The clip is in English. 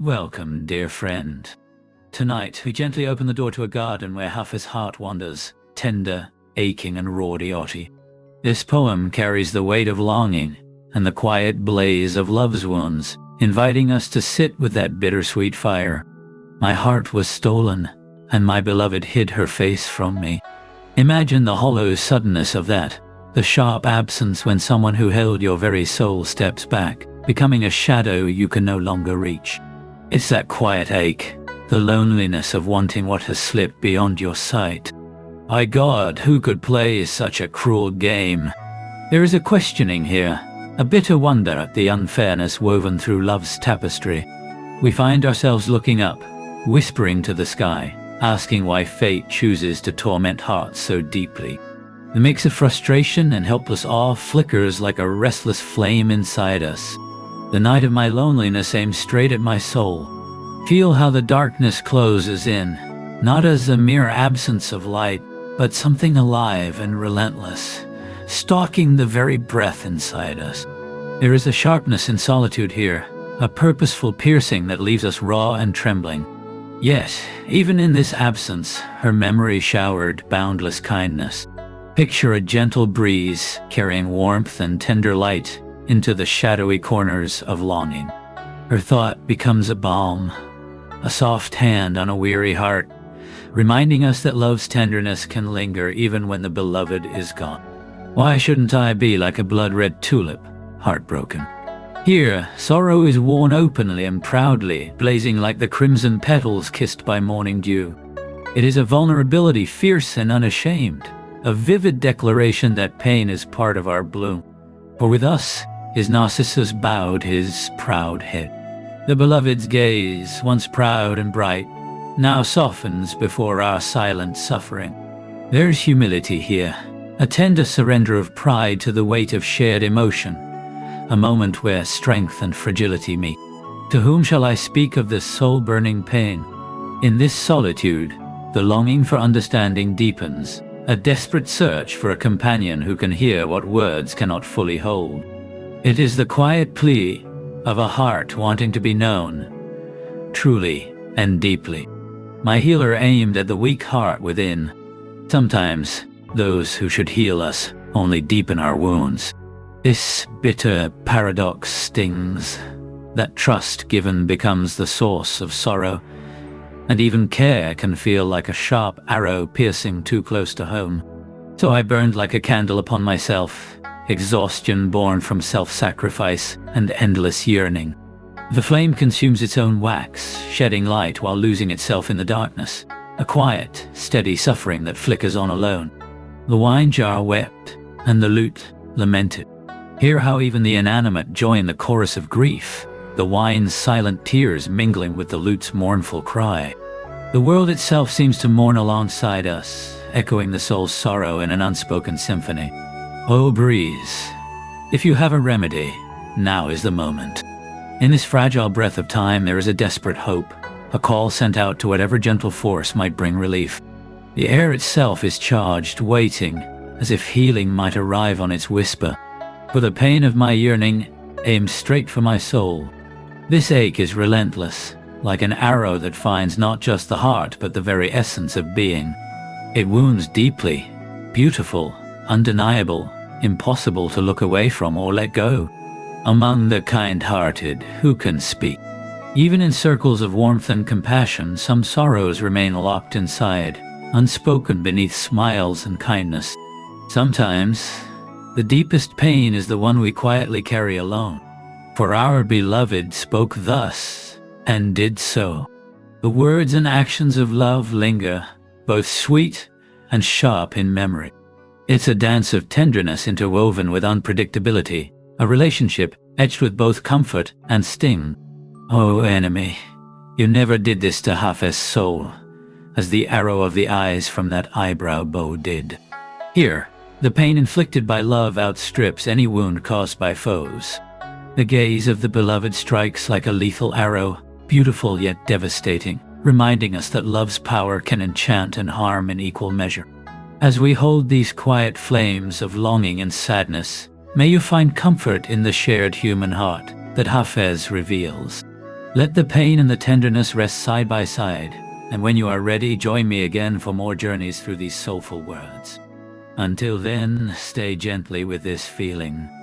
Welcome, dear friend. Tonight, we gently open the door to a garden where Hafiz's heart wanders, tender, aching, and rowdy. This poem carries the weight of longing and the quiet blaze of love's wounds, inviting us to sit with that bittersweet fire. My heart was stolen, and my beloved hid her face from me. Imagine the hollow suddenness of that, the sharp absence when someone who held your very soul steps back, becoming a shadow you can no longer reach. It's that quiet ache, the loneliness of wanting what has slipped beyond your sight. My God, who could play such a cruel game? There is a questioning here, a bitter wonder at the unfairness woven through love's tapestry. We find ourselves looking up, whispering to the sky, asking why fate chooses to torment hearts so deeply. The mix of frustration and helpless awe flickers like a restless flame inside us. The night of my loneliness aims straight at my soul. Feel how the darkness closes in, not as a mere absence of light, but something alive and relentless, stalking the very breath inside us. There is a sharpness in solitude here, a purposeful piercing that leaves us raw and trembling. Yet, even in this absence, her memory showered boundless kindness. Picture a gentle breeze carrying warmth and tender light into the shadowy corners of longing. Her thought becomes a balm, a soft hand on a weary heart, reminding us that love's tenderness can linger even when the beloved is gone. Why shouldn't I be like a blood-red tulip, heartbroken? Here, sorrow is worn openly and proudly, blazing like the crimson petals kissed by morning dew. It is a vulnerability fierce and unashamed, a vivid declaration that pain is part of our bloom. For with us, his Narcissus bowed his proud head. The beloved's gaze, once proud and bright, now softens before our silent suffering. There's humility here, a tender surrender of pride to the weight of shared emotion, a moment where strength and fragility meet. To whom shall I speak of this soul-burning pain? In this solitude, the longing for understanding deepens, a desperate search for a companion who can hear what words cannot fully hold. It is the quiet plea of a heart wanting to be known, truly and deeply. My healer aimed at the weak heart within. Sometimes, those who should heal us only deepen our wounds. This bitter paradox stings, that trust given becomes the source of sorrow, and even care can feel like a sharp arrow piercing too close to home. So I burned like a candle upon myself, exhaustion born from self-sacrifice and endless yearning. The flame consumes its own wax, shedding light while losing itself in the darkness, a quiet, steady suffering that flickers on alone. The wine jar wept, and the lute lamented. Hear how even the inanimate join the chorus of grief, the wine's silent tears mingling with the lute's mournful cry. The world itself seems to mourn alongside us, echoing the soul's sorrow in an unspoken symphony. Oh breeze, if you have a remedy, now is the moment. In this fragile breath of time there is a desperate hope, a call sent out to whatever gentle force might bring relief. The air itself is charged, waiting, as if healing might arrive on its whisper. For the pain of my yearning aims straight for my soul. This ache is relentless, like an arrow that finds not just the heart but the very essence of being. It wounds deeply, beautiful, undeniable, impossible to look away from or let go. Among the kind-hearted, who can speak? Even in circles of warmth and compassion, some sorrows remain locked inside, unspoken beneath smiles and kindness. Sometimes, the deepest pain is the one we quietly carry alone. For our beloved spoke thus, and did so. The words and actions of love linger, both sweet and sharp in memory. It's a dance of tenderness interwoven with unpredictability, a relationship etched with both comfort and sting. Oh enemy, you never did this to Hafez's soul, as the arrow of the eyes from that eyebrow bow did. Here, the pain inflicted by love outstrips any wound caused by foes. The gaze of the beloved strikes like a lethal arrow, beautiful yet devastating, reminding us that love's power can enchant and harm in equal measure. As we hold these quiet flames of longing and sadness, may you find comfort in the shared human heart that Hafez reveals. Let the pain and the tenderness rest side by side, and when you are ready, join me again for more journeys through these soulful words. Until then, stay gently with this feeling.